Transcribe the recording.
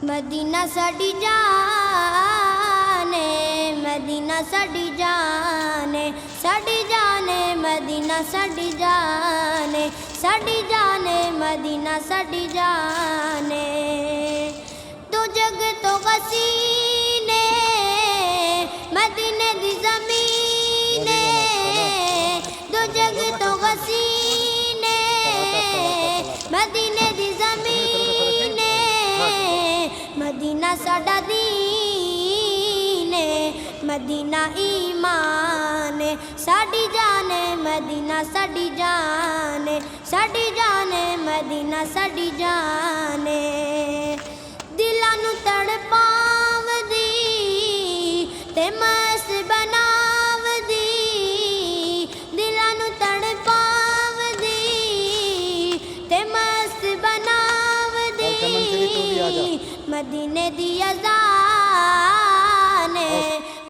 مدینہ ساڈی جان ہے، مدینہ ساڈی جان ہے، ساڈی جان ہے مدینہ ساڈی جان ہے، ساڈی جان ہے مدینہ ساڈی جان ہے۔ تو جگ تو غسین ہے مدینے دی زمین ہے، دو جگ تو غسین ہے مدینے دی زمین ہے، مدینہ ساڈا دین ہے، مدینہ ایمان ہے، ساڈی جان ہے مدینہ ساڈی جان ہے، ساڈی جان ہے مدینہ ساڈی جان ہے۔ دلاں نوں تڑپاوندی تے مست بناوندی، دلاں نوں تڑپاوندی تے مست بناوندی، مدینے دی اذان